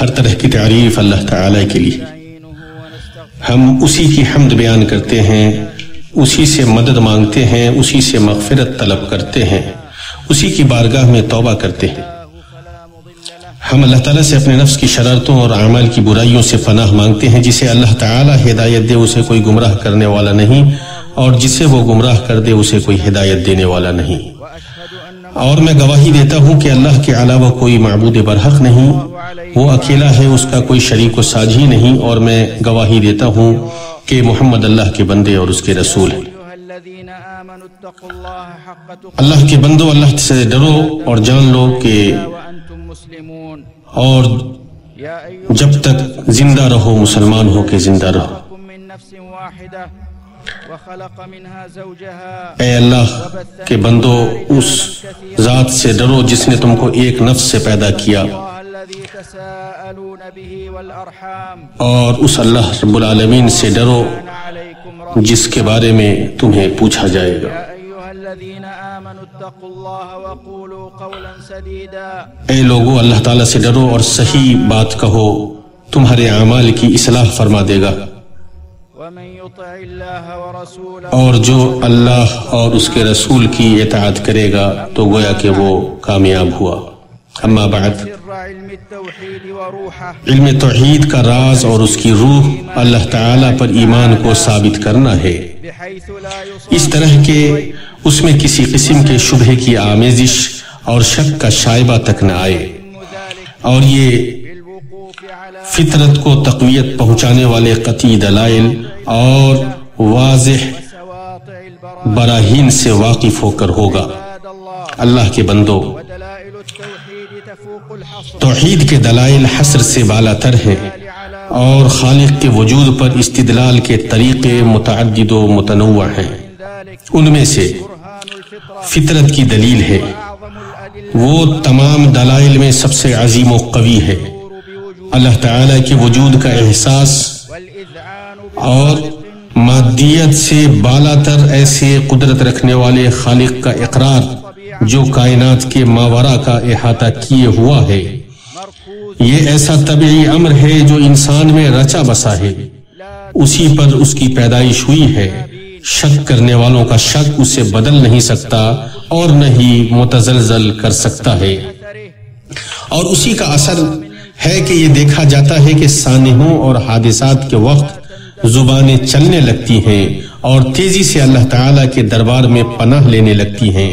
ہر طرح کی تعریف اللہ تعالیٰ کے لیے. ہم اسی کی حمد بیان کرتے ہیں، اسی سے مدد مانگتے ہیں، اسی سے مغفرت طلب کرتے ہیں، اسی کی بارگاہ میں توبہ کرتے ہیں. ہم اللہ تعالیٰ سے اپنے نفس کی شرارتوں اور اعمال کی برائیوں سے پناہ مانگتے ہیں. جسے اللہ تعالیٰ ہدایت دے اسے کوئی گمراہ کرنے والا نہیں، اور جسے وہ گمراہ کر دے اسے کوئی ہدایت دینے والا نہیں. اور میں گواہی دیتا ہوں کہ اللہ کے علاوہ کوئی معبود برحق نہیں، وہ اکیلا ہے، اس کا کوئی شریک و ساجی نہیں. اور میں گواہی دیتا ہوں کہ محمد اللہ کے بندے اور اس کے رسول ہیں. اللہ کے بندو، اللہ سے ڈرو اور جان لو کہ اور جب تک زندہ رہو مسلمان ہو کے زندہ رہو. اے اللہ کے بندو، اس ذات سے ڈرو جس نے تم کو ایک نفس سے پیدا کیا، اور اس اللہ رب العالمین سے ڈرو جس کے بارے میں تمہیں پوچھا جائے گا. اے لوگو، اللہ تعالیٰ سے ڈرو اور صحیح بات کہو، تمہارے اعمال کی اصلاح فرما دے گا. اور جو اللہ اور اس کے رسول کی اطاعت کرے گا تو گویا کہ وہ کامیاب ہوا. اما بعد، علم توحید کا راز اور اس کی روح اللہ تعالیٰ پر ایمان کو ثابت کرنا ہے، اس طرح کہ اس میں کسی قسم کے شبہ کی آمیزش اور شک کا شائبہ تک نہ آئے. اور یہ فطرت کو تقویت پہنچانے والے قطعی دلائل اور واضح براہین سے واقف ہو کر ہوگا. اللہ کے بندو، توحید کے دلائل حصر سے بالا تر ہیں، اور خالق کے وجود پر استدلال کے طریقے متعدد و متنوع ہیں. ان میں سے فطرت کی دلیل ہے، وہ تمام دلائل میں سب سے عظیم و قوی ہے. اللہ تعالیٰ کے وجود کا احساس اور مادیت سے بالا تر ایسے قدرت رکھنے والے خالق کا اقرار جو کائنات کے ماورا کا احاطہ کیے ہوا ہے. یہ ایسا طبعی امر ہے جو انسان میں رچا بسا ہے، اسی پر اس کی پیدائش ہوئی ہے. شک کرنے والوں کا شک اسے بدل نہیں سکتا اور نہ ہی متزلزل کر سکتا ہے. اور اسی کا اثر ہے کہ یہ دیکھا جاتا ہے کہ سانحوں اور حادثات کے وقت زبانیں چلنے لگتی ہیں اور تیزی سے اللہ تعالیٰ کے دربار میں پناہ لینے لگتی ہیں،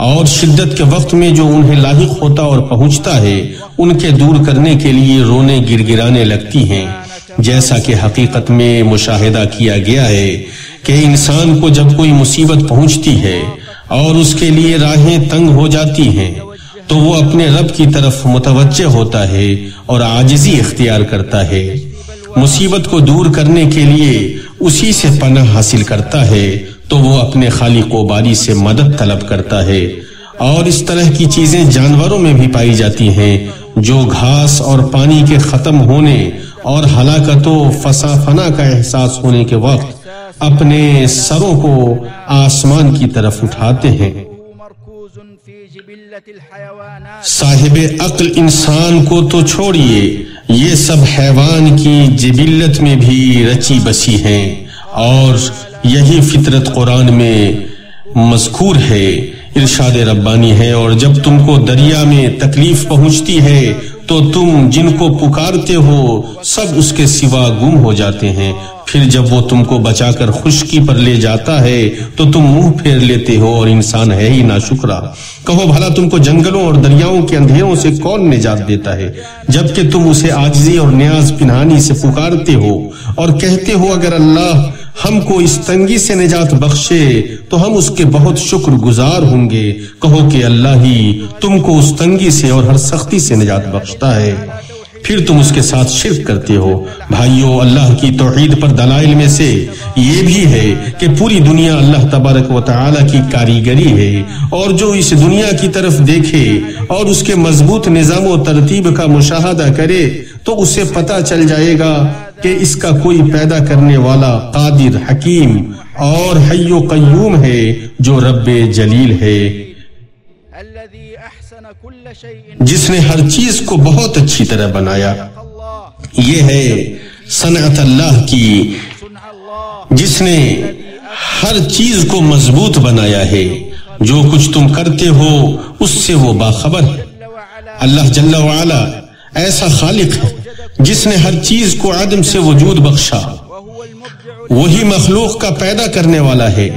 اور شدت کے وقت میں جو انہیں لاحق ہوتا اور پہنچتا ہے ان کے دور کرنے کے لیے رونے گر گرانے لگتی ہیں. جیسا کہ حقیقت میں مشاہدہ کیا گیا ہے کہ انسان کو جب کوئی مصیبت پہنچتی ہے اور اس کے لیے راہیں تنگ ہو جاتی ہیں تو وہ اپنے رب کی طرف متوجہ ہوتا ہے اور عاجزی اختیار کرتا ہے. مصیبت کو دور کرنے کے لیے اسی سے پناہ حاصل کرتا ہے تو وہ اپنے خالق و باری سے مدد طلب کرتا ہے. اور اس طرح کی چیزیں جانوروں میں بھی پائی جاتی ہیں جو گھاس اور پانی کے ختم ہونے اور ہلاکت و فنا کا احساس ہونے کے وقت اپنے سروں کو آسمان کی طرف اٹھاتے ہیں. صاحب عقل انسان کو تو چھوڑیے، یہ سب حیوان کی جبلت میں بھی رچی بسی ہیں، اور یہی فطرت قرآن میں مذکور ہے، ارشاد ربانی ہے. اور جب تم کو دریا میں تکلیف پہنچتی ہے تو تم جن کو پکارتے ہو سب اس کے سوا گم ہو جاتے ہیں، پھر جب وہ تم کو بچا کر خشکی پر لے جاتا ہے تو تم منہ پھیر لیتے ہو اور انسان ہے ہی ناشکرا. کہو بھلا تم کو جنگلوں اور دریاؤں کے اندھیروں سے کون نجات دیتا ہے جبکہ تم اسے عاجزی اور نیاز پنہانی سے پکارتے ہو اور کہتے ہو اگر اللہ ہم کو اس تنگی سے نجات بخشے تو ہم اس کے بہت شکر گزار ہوں گے. کہو کہ اللہ ہی تم کو اس تنگی سے اور ہر سختی سے نجات بخشتا ہے، پھر تم اس کے ساتھ شرک کرتے ہو. بھائیو، اللہ کی توحید پر دلائل میں سے یہ بھی ہے کہ پوری دنیا اللہ تبارک و تعالی کی کاریگری ہے، اور جو اس دنیا کی طرف دیکھے اور اس کے مضبوط نظام و ترتیب کا مشاہدہ کرے تو اسے پتہ چل جائے گا کہ اس کا کوئی پیدا کرنے والا قادر، حکیم اور حی و قیوم ہے جو رب جلیل ہے. جس نے ہر چیز کو بہت اچھی طرح بنایا. یہ ہے صنعت اللہ کی، جس نے ہر چیز کو مضبوط بنایا ہے. جو کچھ تم کرتے ہو اس سے وہ باخبر ہے. اللہ جل وعلا ایسا خالق ہے جس نے ہر چیز کو عدم سے وجود بخشا. وہی مخلوق کا پیدا کرنے والا ہے،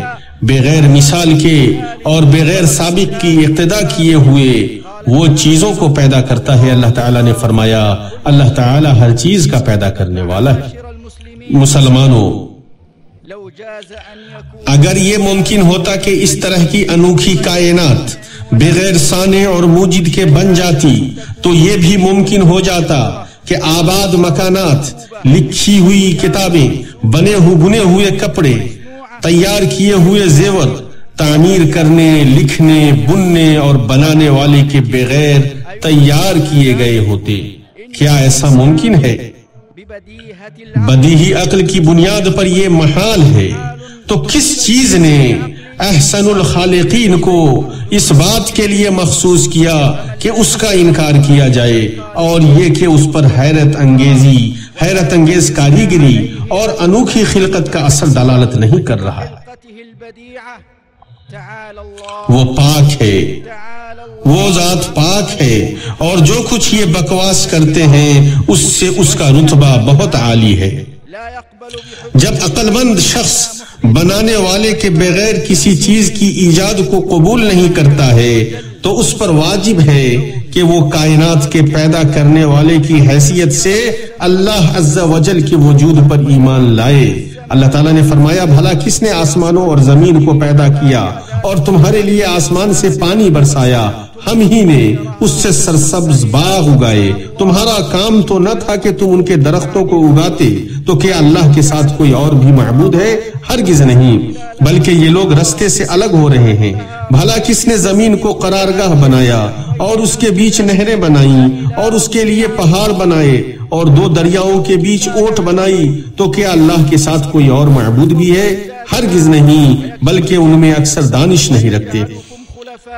بغیر مثال کے اور بغیر سابق کی اقتدا کیے ہوئے وہ چیزوں کو پیدا کرتا ہے. اللہ تعالیٰ نے فرمایا اللہ تعالیٰ ہر چیز کا پیدا کرنے والا ہے. مسلمانوں، اگر یہ ممکن ہوتا کہ اس طرح کی انوکھی کائنات بغیر صانع اور موجد کے بن جاتی تو یہ بھی ممکن ہو جاتا کہ آباد مکانات، لکھی ہوئی کتابیں، بنے ہوئے کپڑے، تیار کیے ہوئے زیور تعمیر کرنے، لکھنے، بننے اور بنانے والے کے بغیر تیار کیے گئے ہوتے. کیا ایسا ممکن ہے؟ بدیہی عقل کی بنیاد پر یہ محال ہے. تو کس چیز نے احسن الخالقین کو اس بات کے لیے مخصوص کیا کہ اس کا انکار کیا جائے، اور یہ کہ اس پر حیرت انگیز کاریگری اور انوکھی خلقت کا اثر دلالت نہیں کر رہا ہے. وہ پاک ہے، وہ ذات پاک ہے، اور جو کچھ یہ بکواس کرتے ہیں اس سے اس کا رتبہ بہت عالی ہے. جب عقل مند شخص بنانے والے کے بغیر کسی چیز کی ایجاد کو قبول نہیں کرتا ہے تو اس پر واجب ہے کہ وہ کائنات کے پیدا کرنے والے کی حیثیت سے اللہ عز و جل کے وجود پر ایمان لائے. اللہ تعالیٰ نے فرمایا بھلا کس نے آسمانوں اور زمین کو پیدا کیا اور تمہارے لیے آسمان سے پانی برسایا، ہم ہی نے اس سے سرسبز باغ اگائے. تمہارا کام تو نہ تھا کہ تم ان کے درختوں کو اگاتے، تو کیا اللہ کے ساتھ کوئی اور بھی معبود ہے؟ ہرگز نہیں، بلکہ یہ لوگ رستے سے الگ ہو رہے ہیں. بھلا کس نے زمین کو قرارگاہ بنایا اور اس کے بیچ نہریں بنائیں اور اس کے لیے پہاڑ بنائے اور 2 دریاؤں کے بیچ اوٹ بنائی، تو کیا اللہ کے ساتھ کوئی اور معبود بھی ہے؟ ہرگز نہیں، بلکہ ان میں اکثر دانش نہیں رکھتے.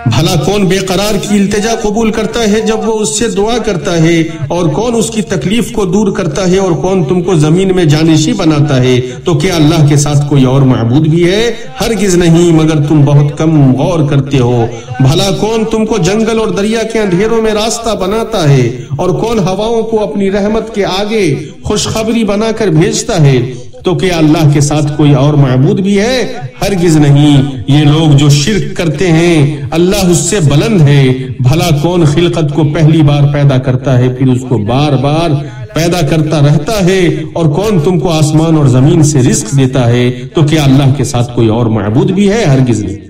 بھلا کون بے قرار کی التجا قبول کرتا ہے جب وہ اس سے دعا کرتا ہے، اور کون اس کی تکلیف کو دور کرتا ہے، اور کون تم کو زمین میں جانشی بناتا ہے؟ تو کیا اللہ کے ساتھ کوئی اور معبود بھی ہے؟ ہرگز نہیں، مگر تم بہت کم غور کرتے ہو. بھلا کون تم کو جنگل اور دریا کے اندھیروں میں راستہ بناتا ہے، اور کون ہواؤں کو اپنی رحمت کے آگے خوشخبری بنا کر بھیجتا ہے؟ تو کیا اللہ کے ساتھ کوئی اور معبود بھی ہے؟ ہرگز نہیں. یہ لوگ جو شرک کرتے ہیں اللہ اس سے بلند ہے. بھلا کون خلقت کو پہلی بار پیدا کرتا ہے پھر اس کو بار بار پیدا کرتا رہتا ہے، اور کون تم کو آسمان اور زمین سے رزق دیتا ہے؟ تو کیا اللہ کے ساتھ کوئی اور معبود بھی ہے؟ ہرگز نہیں.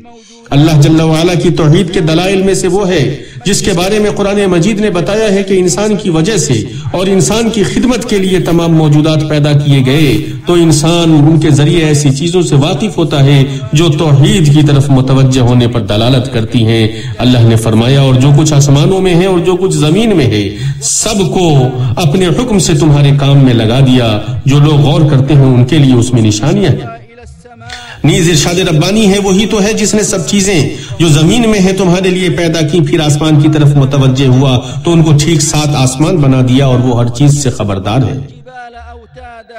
اللہ جل وعلا کی توحید کے دلائل میں سے وہ ہے جس کے بارے میں قرآن مجید نے بتایا ہے کہ انسان کی وجہ سے اور انسان کی خدمت کے لیے تمام موجودات پیدا کیے گئے، تو انسان ان کے ذریعے ایسی چیزوں سے واقف ہوتا ہے جو توحید کی طرف متوجہ ہونے پر دلالت کرتی ہیں. اللہ نے فرمایا اور جو کچھ آسمانوں میں ہے اور جو کچھ زمین میں ہے سب کو اپنے حکم سے تمہارے کام میں لگا دیا. جو لوگ غور کرتے ہیں ان کے لیے اس میں نشانیاں ہیں. نیز ارشاد ربانی ہے وہی تو ہے جس نے سب چیزیں جو زمین میں ہیں تمہارے لیے پیدا کی، پھر آسمان کی طرف متوجہ ہوا تو ان کو ٹھیک 7 آسمان بنا دیا، اور وہ ہر چیز سے خبردار ہے.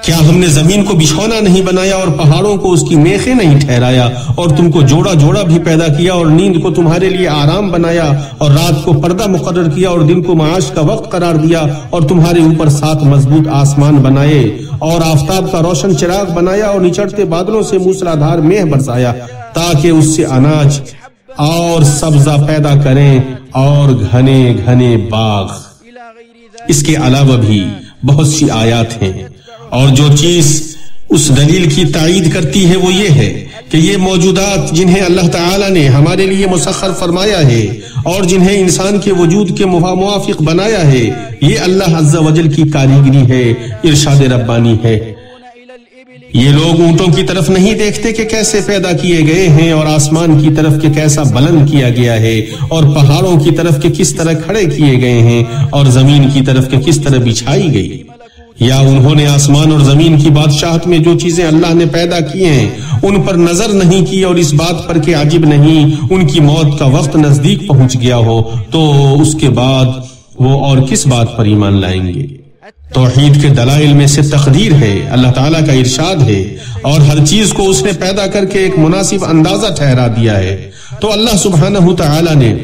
کیا ہم نے زمین کو بچھونا نہیں بنایا اور پہاڑوں کو اس کی میخیں نہیں ٹھہرایا، اور تم کو جوڑا جوڑا بھی پیدا کیا، اور نیند کو تمہارے لیے آرام بنایا، اور رات کو پردہ مقرر کیا، اور دن کو معاش کا وقت قرار دیا، اور تمہارے اوپر 7 مضبوط آسمان بنائے، اور آفتاب کا روشن چراغ بنایا، اور نچڑتے بادلوں سے موسلادھار میہ برسایا تاکہ اس سے اناج اور سبزہ پیدا کریں اور گھنے گھنے باغ. اس کے علاوہ بھی بہت سی آیات ہیں، اور جو چیز اس دلیل کی تائید کرتی ہے وہ یہ ہے کہ یہ موجودات جنہیں اللہ تعالیٰ نے ہمارے لیے مسخر فرمایا ہے اور جنہیں انسان کے وجود کے موافق بنایا ہے، یہ اللہ عز و جل کی کاریگری ہے، ارشاد ربانی ہے. یہ لوگ اونٹوں کی طرف نہیں دیکھتے کہ کیسے پیدا کیے گئے ہیں، اور آسمان کی طرف کہ کیسا بلند کیا گیا ہے، اور پہاڑوں کی طرف کہ کس طرح کھڑے کیے گئے ہیں، اور زمین کی طرف کہ کس طرح بچھائی گئی. یا انہوں نے آسمان اور زمین کی بادشاہت میں جو چیزیں اللہ نے پیدا کی ہیں ان پر نظر نہیں کی اور اس بات پر کہ عجب نہیں ان کی موت کا وقت نزدیک پہنچ گیا ہو تو اس کے بعد وہ اور کس بات پر ایمان لائیں گے؟ توحید کے دلائل میں سے تقدیر ہے، اللہ تعالیٰ کا ارشاد ہے، اور ہر چیز کو اس نے پیدا کر کے ایک مناسب اندازہ ٹھہرا دیا ہے۔ تو اللہ سبحانہ تعالیٰ نے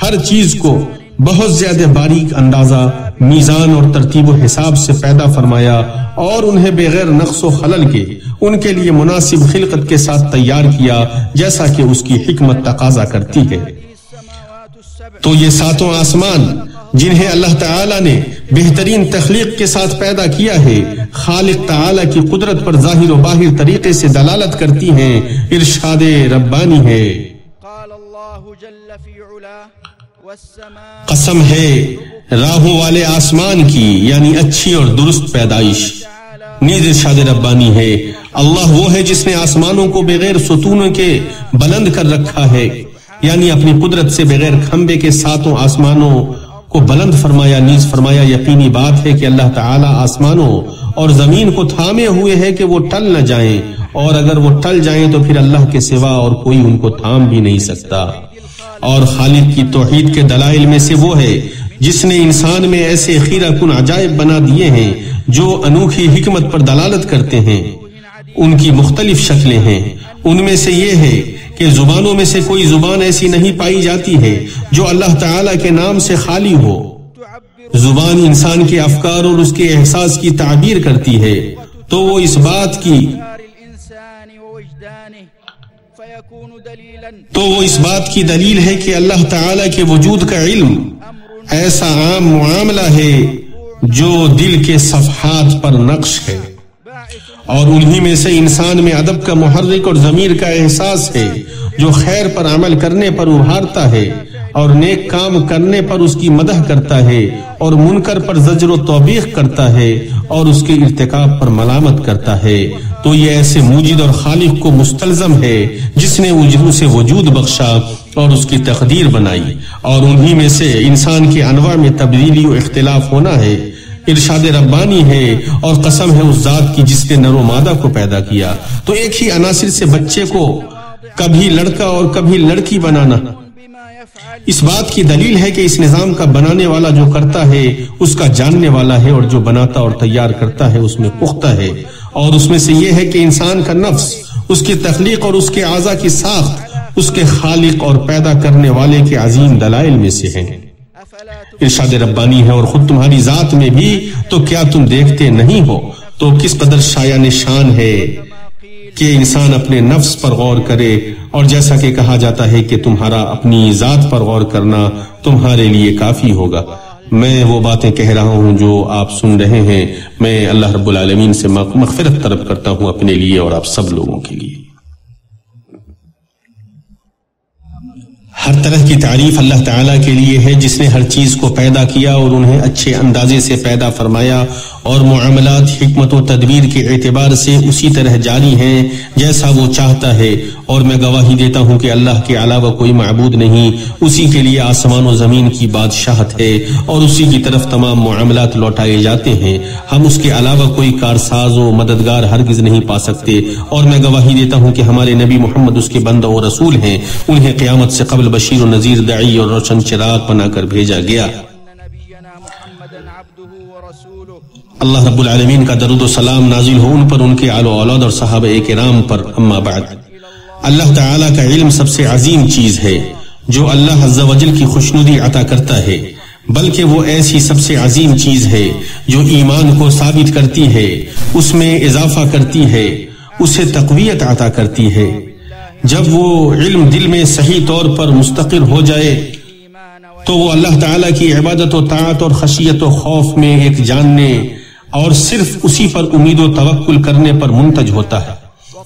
ہر چیز کو بہت زیادہ باریک اندازہ، میزان اور ترتیب و حساب سے پیدا فرمایا اور انہیں بغیر نقص و خلل کے ان کے لیے مناسب خلقت کے ساتھ تیار کیا جیسا کہ اس کی حکمت تقاضا کرتی ہے۔ تو یہ ساتوں آسمان جنہیں اللہ تعالیٰ نے بہترین تخلیق کے ساتھ پیدا کیا ہے، خالق تعالیٰ کی قدرت پر ظاہر و باہر طریقے سے دلالت کرتی ہیں، ارشاد ربانی ہے۔ قسم ہے راہوں والے آسمان کی، یعنی اچھی اور درست پیدائش۔ نیز ارشاد ربانی ہے، اللہ وہ ہے جس نے آسمانوں کو بغیر ستونوں کے بلند کر رکھا ہے، یعنی اپنی قدرت سے بغیر کھمبے کے ساتوں آسمانوں کو بلند فرمایا۔ نیز فرمایا یقینی بات ہے کہ اللہ تعالی آسمانوں اور زمین کو تھامے ہوئے ہے کہ وہ ٹل نہ جائیں، اور اگر وہ ٹل جائیں تو پھر اللہ کے سوا اور کوئی ان کو تھام بھی نہیں سکتا۔ اور خالق کی توحید کے دلائل میں سے وہ ہے جس نے انسان میں ایسے خیرہ کن عجائب بنا دیے ہیں جو انوکھی حکمت پر دلالت کرتے ہیں۔ ان کی مختلف شکلیں ہیں، ان میں سے یہ ہے کہ زبانوں میں سے کوئی زبان ایسی نہیں پائی جاتی ہے جو اللہ تعالیٰ کے نام سے خالی ہو۔ زبان انسان کے افکار اور اس کے احساس کی تعبیر کرتی ہے، تو وہ اس بات کی دلیل ہے کہ اللہ تعالیٰ کے وجود کا علم ایسا عام معاملہ ہے جو دل کے صفحات پر نقش ہے، اور انہی میں سے انسان میں ادب کا محرک اور ضمیر کا احساس ہے جو خیر پر عمل کرنے پر ابھارتا ہے اور نیک کام کرنے پر اس کی مدح کرتا ہے اور منکر پر زجر و توبیخ کرتا ہے اور اس کے ارتکاب پر ملامت کرتا ہے۔ تو یہ ایسے موجد اور خالق کو مستلزم ہے جس نے اسے وجود بخشا اور اس کی تقدیر بنائی، اور انہی میں سے انسان کے انواع میں تبدیلی و اختلاف ہونا ہے۔ ارشاد ربانی ہے، اور قسم ہے اس ذات کی جس نے نر و مادہ کو پیدا کیا۔ تو ایک ہی عناصر سے بچے کو کبھی لڑکا اور کبھی لڑکی بنانا اس بات کی دلیل ہے کہ اس نظام کا بنانے والا جو کرتا ہے اس کا جاننے والا ہے، اور جو بناتا اور تیار کرتا ہے اس میں پختہ ہے۔ اور اس میں سے یہ ہے کہ انسان کا نفس، اس کی تخلیق اور اس کے اعضاء کی ساخت اس کے خالق اور پیدا کرنے والے کے عظیم دلائل میں سے ہیں۔ ارشاد ربانی ہے، اور خود تمہاری ذات میں بھی تو کیا تم دیکھتے نہیں ہو؟ تو کس قدر شایع نشان ہے کہ انسان اپنے نفس پر غور کرے، اور جیسا کہ کہا جاتا ہے کہ تمہارا اپنی ذات پر غور کرنا تمہارے لیے کافی ہوگا۔ میں وہ باتیں کہہ رہا ہوں جو آپ سن رہے ہیں، میں اللہ رب العالمین سے مغفرت طلب کرتا ہوں اپنے لیے اور آپ سب لوگوں کے لیے۔ ہر طرح کی تعریف اللہ تعالیٰ کے لیے ہے جس نے ہر چیز کو پیدا کیا اور انہیں اچھے اندازے سے پیدا فرمایا، اور معاملات حکمت و تدبیر کے اعتبار سے اسی طرح جاری ہیں جیسا وہ چاہتا ہے۔ اور میں گواہی دیتا ہوں کہ اللہ کے علاوہ کوئی معبود نہیں، اسی کے لیے آسمان و زمین کی بادشاہت ہے اور اسی کی طرف تمام معاملات لوٹائے جاتے ہیں۔ ہم اس کے علاوہ کوئی کارساز و مددگار ہرگز نہیں پا سکتے، اور میں گواہی دیتا ہوں کہ ہمارے نبی محمد اس کے بندہ و رسول ہیں، انہیں قیامت سے قبل بشیر و نذیر، داعی اور روشن چراغ بنا کر بھیجا گیا۔ اللہ رب العالمین کا درود و سلام نازل ہو ان پر، ان کے آل و اولاد اور صحابہ کرام پر۔ اما بعد، اللہ تعالیٰ کا علم سب سے عظیم چیز ہے جو اللہ عز و جل کی خوشنودی عطا کرتا ہے، بلکہ وہ ایسی سب سے عظیم چیز ہے جو ایمان کو ثابت کرتی ہے، اس میں اضافہ کرتی ہے، اسے تقویت عطا کرتی ہے۔ جب وہ علم دل میں صحیح طور پر مستقر ہو جائے تو وہ اللہ تعالیٰ کی عبادت و طاعت اور خشیت و خوف میں ایک جاننے اور صرف اسی پر امید و توکل کرنے پر منتج ہوتا ہے۔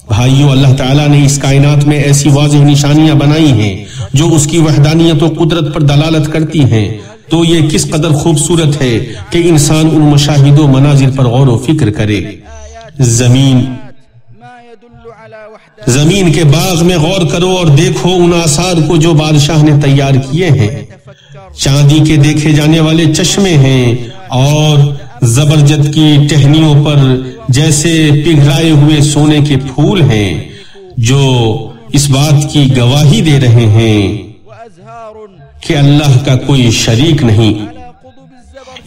بھائیو، اللہ تعالیٰ نے اس کائنات میں ایسی واضح نشانیاں بنائی ہیں جو اس کی وحدانیت و قدرت پر دلالت کرتی ہیں، تو یہ کس قدر خوبصورت ہے کہ انسان ان مشاہد و مناظر پر غور و فکر کرے۔ زمین کے باغ میں غور کرو اور دیکھو ان آثار کو جو بادشاہ نے تیار کیے ہیں۔ چاندی کے دیکھے جانے والے چشمے ہیں اور زبرجد کی ٹہنیوں پر جیسے پگھلائے ہوئے سونے کے پھول ہیں جو اس بات کی گواہی دے رہے ہیں کہ اللہ کا کوئی شریک نہیں۔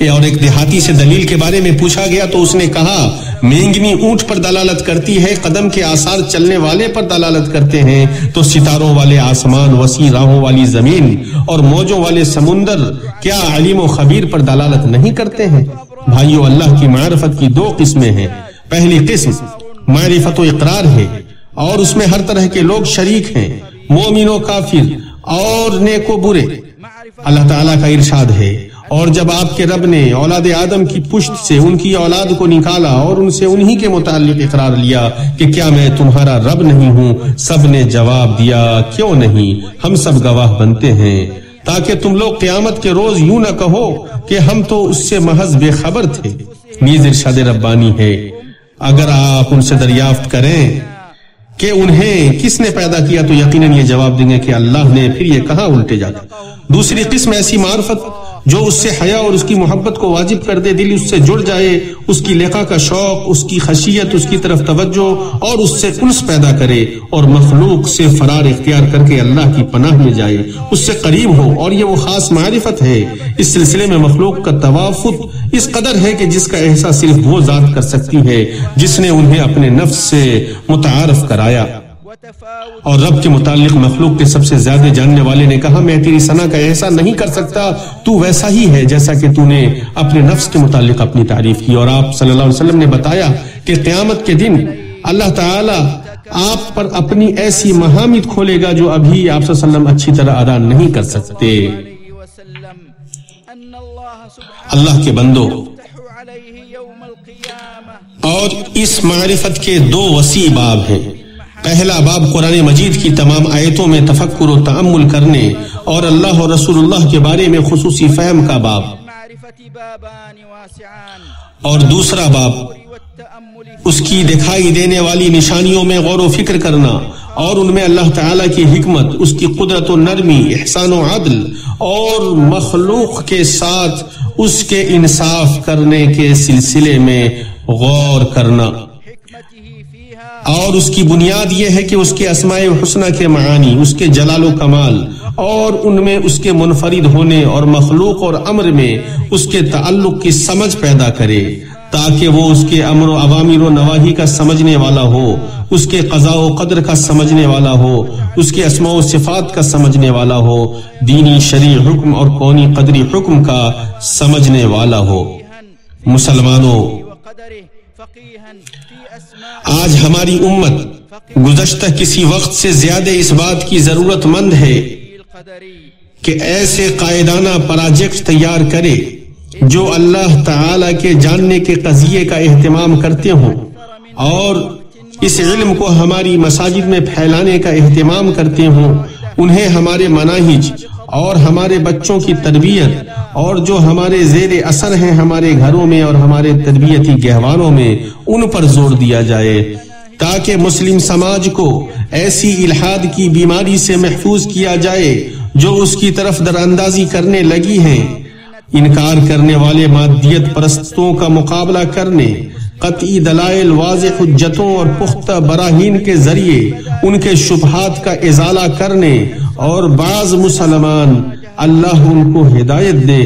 اور ایک دیہاتی سے دلیل کے بارے میں پوچھا گیا تو اس نے کہا مینگنی اونٹ پر دلالت کرتی ہے، قدم کے آثار چلنے والے پر دلالت کرتے ہیں، تو ستاروں والے آسمان، وسیع راہوں والی زمین اور موجوں والے سمندر کیا علیم و خبیر پر دلالت نہیں کرتے ہیں؟ بھائیو، اللہ کی معرفت کی دو قسمیں ہیں۔ پہلی قسم معرفت و اقرار ہے اور اس میں ہر طرح کے لوگ شریک ہیں، مومن و کافر اور نیک و برے۔ اللہ تعالیٰ کا ارشاد ہے، اور جب آپ کے رب نے اولاد آدم کی پشت سے ان کی اولاد کو نکالا اور ان سے انہی کے متعلق اقرار لیا کہ کیا میں تمہارا رب نہیں ہوں، سب نے جواب دیا کیوں نہیں، ہم سب گواہ بنتے ہیں، تاکہ تم لوگ قیامت کے روز یوں نہ کہو کہ ہم تو اس سے محض بے خبر تھے۔ نیز ارشاد ربانی ہے، اگر آپ ان سے دریافت کریں کہ انہیں کس نے پیدا کیا تو یقیناً یہ جواب دیں گے کہ اللہ نے، پھر یہ کہاں الٹے جاتا۔ دوسری قسم ایسی معرفت جو اس سے حیا اور اس کی محبت کو واجب کر دے، دل اس سے جڑ جائے، اس کی لقا کا شوق، اس کی خشیت، اس کی طرف توجہ اور اس سے انس پیدا کرے اور مخلوق سے فرار اختیار کر کے اللہ کی پناہ میں جائے، اس سے قریب ہو، اور یہ وہ خاص معرفت ہے۔ اس سلسلے میں مخلوق کا توافت اس قدر ہے کہ جس کا احساس صرف وہ ذات کر سکتی ہے جس نے انہیں اپنے نفس سے متعارف کرایا۔ اور رب کے متعلق مخلوق کے سب سے زیادہ جاننے والے نے کہا میں تیری ثنا کا احسان نہیں کر سکتا، تو ویسا ہی ہے جیسا کہ تو نے اپنے نفس کے متعلق اپنی تعریف کی۔ اور آپ صلی اللہ علیہ وسلم نے بتایا کہ قیامت کے دن اللہ تعالی آپ پر اپنی ایسی محامد کھولے گا جو ابھی آپ صلی اللہ علیہ وسلم اچھی طرح ادا نہیں کر سکتے۔ اللہ کے بندو، اور اس معرفت کے دو وسیع باب ہیں۔ پہلا باب قرآن مجید کی تمام آیتوں میں تفکر و تأمل کرنے اور اللہ اور رسول اللہ کے بارے میں خصوصی فہم کا باب، اور دوسرا باب اس کی دکھائی دینے والی نشانیوں میں غور و فکر کرنا اور ان میں اللہ تعالیٰ کی حکمت، اس کی قدرت و نرمی، احسان و عدل اور مخلوق کے ساتھ اس کے انصاف کرنے کے سلسلے میں غور کرنا۔ اور اس کی بنیاد یہ ہے کہ اس کے اسماء حسنہ کے معانی، اس کے جلال و کمال اور ان میں اس کے منفرد ہونے اور مخلوق اور امر میں اس کے تعلق کی سمجھ پیدا کرے، تاکہ وہ اس کے امر و اوامر و نواہی کا سمجھنے والا ہو، اس کے قضاء و قدر کا سمجھنے والا ہو، اس کے اسماء و صفات کا سمجھنے والا ہو، دینی شرعی حکم اور کونی قدری حکم کا سمجھنے والا ہو۔ مسلمانوں، آج ہماری امت گزشتہ کسی وقت سے زیادہ اس بات کی ضرورت مند ہے کہ ایسے قائدانہ پروجیکٹ تیار کرے جو اللہ تعالی کے جاننے کے قضیے کا اہتمام کرتے ہوں اور اس علم کو ہماری مساجد میں پھیلانے کا اہتمام کرتے ہوں، انہیں ہمارے مناہج اور ہمارے بچوں کی تربیت اور جو ہمارے زیر اثر ہیں ہمارے گھروں میں اور ہمارے تربیتی گہواروں میں، ان پر زور دیا جائے تاکہ مسلم سماج کو ایسی الحاد کی بیماری سے محفوظ کیا جائے جو اس کی طرف دراندازی کرنے لگی ہے۔ انکار کرنے والے مادیت پرستوں کا مقابلہ کرنے، قطعی دلائل، واضح حجتوں اور پختہ براہین کے ذریعے ان کے شبہات کا ازالہ کرنے، اور بعض مسلمان اللہ ان کو ہدایت دے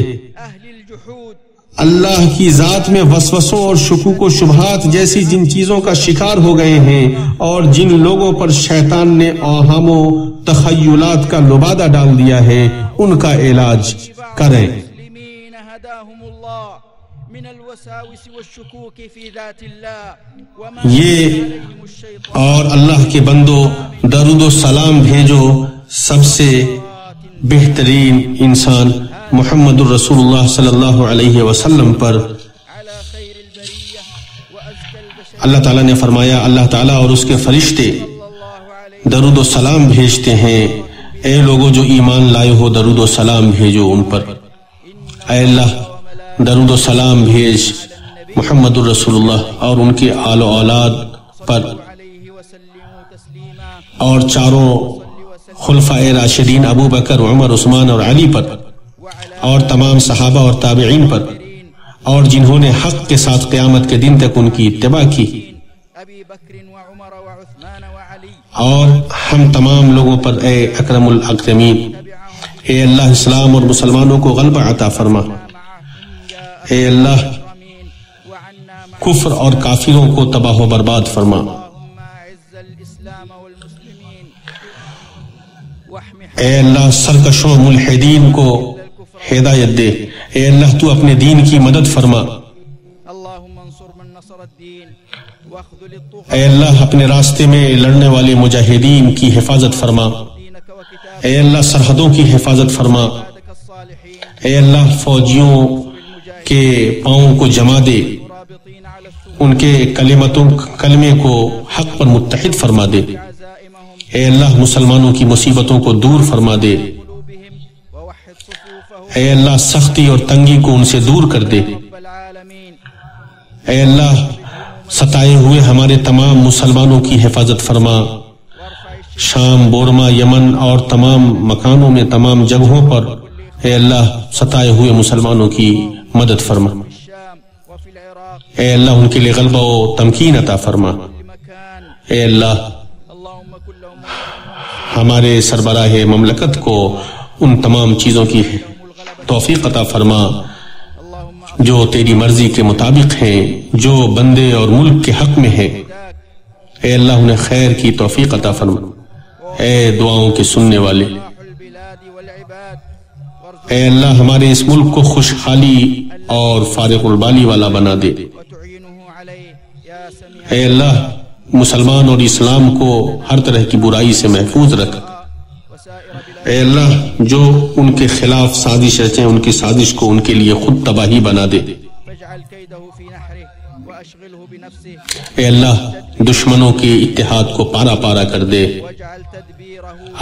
اللہ کی ذات میں وسوسوں اور شکوک و شبہات جیسی جن چیزوں کا شکار ہو گئے ہیں اور جن لوگوں پر شیطان نے اوہام و تخیلات کا لبادہ ڈال دیا ہے، ان کا علاج کریں۔ یہ اور اللہ کے بندو، درود و سلام بھیجو سب سے بہترین انسان محمد الرسول اللہ صلی اللہ علیہ وسلم پر۔ اللہ تعالیٰ نے فرمایا، اللہ تعالیٰ اور اس کے فرشتے درود و سلام بھیجتے ہیں، اے لوگوں جو ایمان لائے ہو درود و سلام بھیجو ان پر۔ اے اللہ، درود و سلام بھیج محمد الرسول اللہ اور ان کے آل و اولاد پر اور چاروں خلفائے راشدین ابو بکر، عمر، عثمان اور علی پر، اور تمام صحابہ اور تابعین پر، اور جنہوں نے حق کے ساتھ قیامت کے دن تک ان کی اتباع کی، اور ہم تمام لوگوں پر اے اکرم الاکرمین، اے اللہ اسلام اور مسلمانوں کو غلبہ عطا فرما، اے اللہ کفر اور کافروں کو تباہ و برباد فرما، اے اللہ سرکشوں ملحدین کو ہدایت دے، اے اللہ تو اپنے دین کی مدد فرما، اے اللہ اپنے راستے میں لڑنے والے مجاہدین کی حفاظت فرما، اے اللہ سرحدوں کی حفاظت فرما، اے اللہ فوجیوں کے پاؤں کو جما دے، ان کے کلمے کو حق پر متحد فرما دے، اے اللہ مسلمانوں کی مصیبتوں کو دور فرما دے، اے اللہ سختی اور تنگی کو ان سے دور کر دے، اے اللہ ستائے ہوئے ہمارے تمام مسلمانوں کی حفاظت فرما، شام، بورما، یمن اور تمام مکانوں میں، تمام جگہوں پر اے اللہ ستائے ہوئے مسلمانوں کی مدد فرما، اے اللہ ان کے لیے غلبہ و تمکین عطا فرما، اے اللہ ہمارے سربراہ مملکت کو ان تمام چیزوں کی توفیق عطا فرما جو تیری مرضی کے مطابق ہیں، جو بندے اور ملک کے حق میں ہیں، اے اللہ انہیں خیر کی توفیق عطا فرما، اے دعاؤں کے سننے والے، اے اللہ ہمارے اس ملک کو خوشحالی اور فارغ البالی والا بنا دے، اے اللہ مسلمان اور اسلام کو ہر طرح کی برائی سے محفوظ رکھ، اے اللہ جو ان کے خلاف سازش رچیں ان کی سازش کو ان کے لیے خود تباہی بنا دے، اے اللہ دشمنوں کے اتحاد کو پارا پارا کر دے۔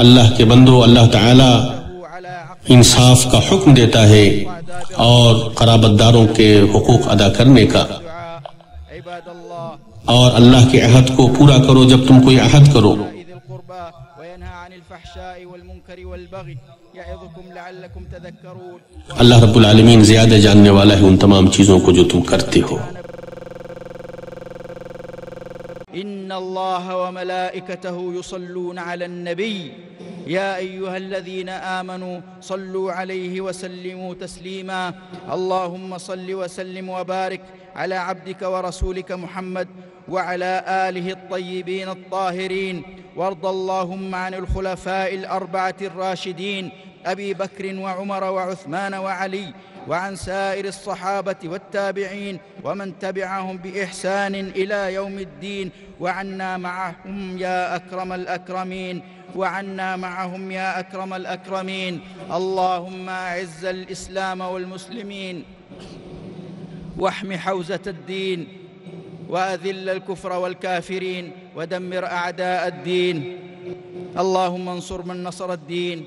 اللہ کے بندو، اللہ تعالی انصاف کا حکم دیتا ہے اور قرابت داروں کے حقوق ادا کرنے کا، اور اللہ کے عہد کو پورا کرو جب تم کوئی عہد کرو۔ اللہ رب العالمین زیادہ جاننے والا ہے ان تمام چیزوں کو جو تم کرتے ہو۔ إن الله وملائكته يصلون على النبي يا أيها الذين آمنوا صلوا عليه وسلموا تسليما اللهم صل وسلم وبارك على عبدك ورسولك محمد وعلى آله الطيبين الطاهرين وارض اللهم عن الخلفاء الأربعة الراشدين أبي بكر وعمر وعثمان وعلي وعن سائر الصحابة والتابعين ومن تبعهم بإحسان إلى يوم الدين وعنا معهم يا أكرم الأكرمين وعنا معهم يا أكرم الأكرمين اللهم أعز الإسلام والمسلمين واحم حوزة الدين وأذل الكفر والكافرين ودمر أعداء الدين اللهم انصر من نصر الدين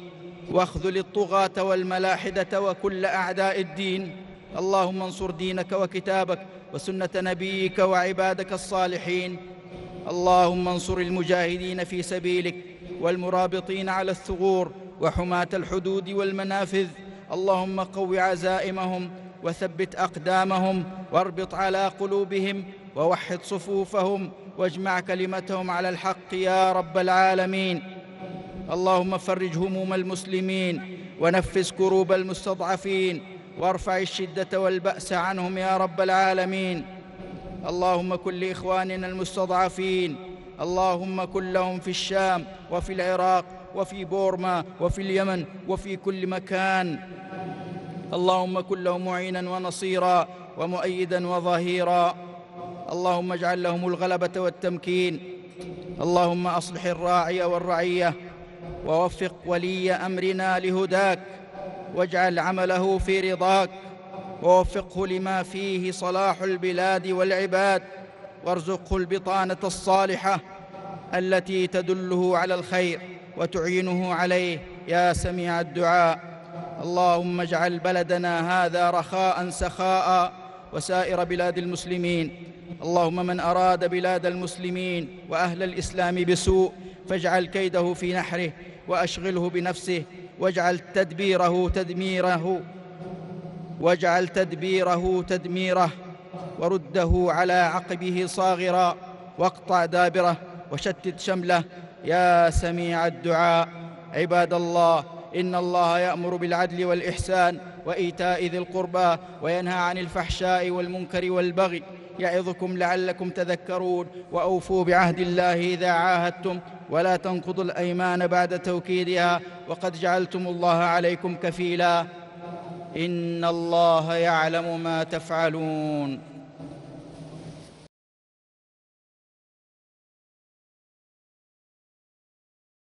واخذل الطغاة والملاحدة وكل أعداء الدين اللهم انصر دينك وكتابك وسنة نبيك وعبادك الصالحين اللهم انصر المجاهدين في سبيلك والمرابطين على الثغور وحماة الحدود والمنافذ اللهم قو عزائمهم وثبت أقدامهم واربط على قلوبهم ووحد صفوفهم واجمع كلمتهم على الحق يا رب العالمين اللهم فرج هموم المسلمين ونفس كروب المستضعفين وارفع الشدة والبأس عنهم يا رب العالمين اللهم كن لإخواننا المستضعفين اللهم كن لهم في الشام وفي العراق وفي بورما وفي اليمن وفي كل مكان اللهم كن لهم معينا ونصيرا ومؤيدا وظهيرا اللهم اجعل لهم الغلبة والتمكين اللهم أصلح الراعي والرعية ووفق ولي أمرنا لهداك واجعل عمله في رضاك ووفقه لما فيه صلاح البلاد والعباد وارزقه البطانة الصالحة التي تدله على الخير وتعينه عليه يا سميع الدعاء اللهم اجعل بلدنا هذا رخاء سخاء وسائر بلاد المسلمين اللهم من أراد بلاد المسلمين وأهل الإسلام بسوء فاجعل كيده في نحره وأشغله بنفسه واجعل تدبيره تدميره واجعل تدبيره تدميره، ورده على عقبه صاغرا، واقطع دابره وشتت شمله يا سميع الدعاء. عباد الله، إن الله يأمر بالعدل والإحسان وإيتاء ذي القربى وينهى عن الفحشاء والمنكر والبغي، يعظكم لعلكم تذكرون. وأوفوا بعهد الله إذا عاهدتم، ولا تنقضوا الأيمان بعد توكيدها، وقد جعلتم الله عليكم كفيلا. إن الله يعلم ما تفعلون.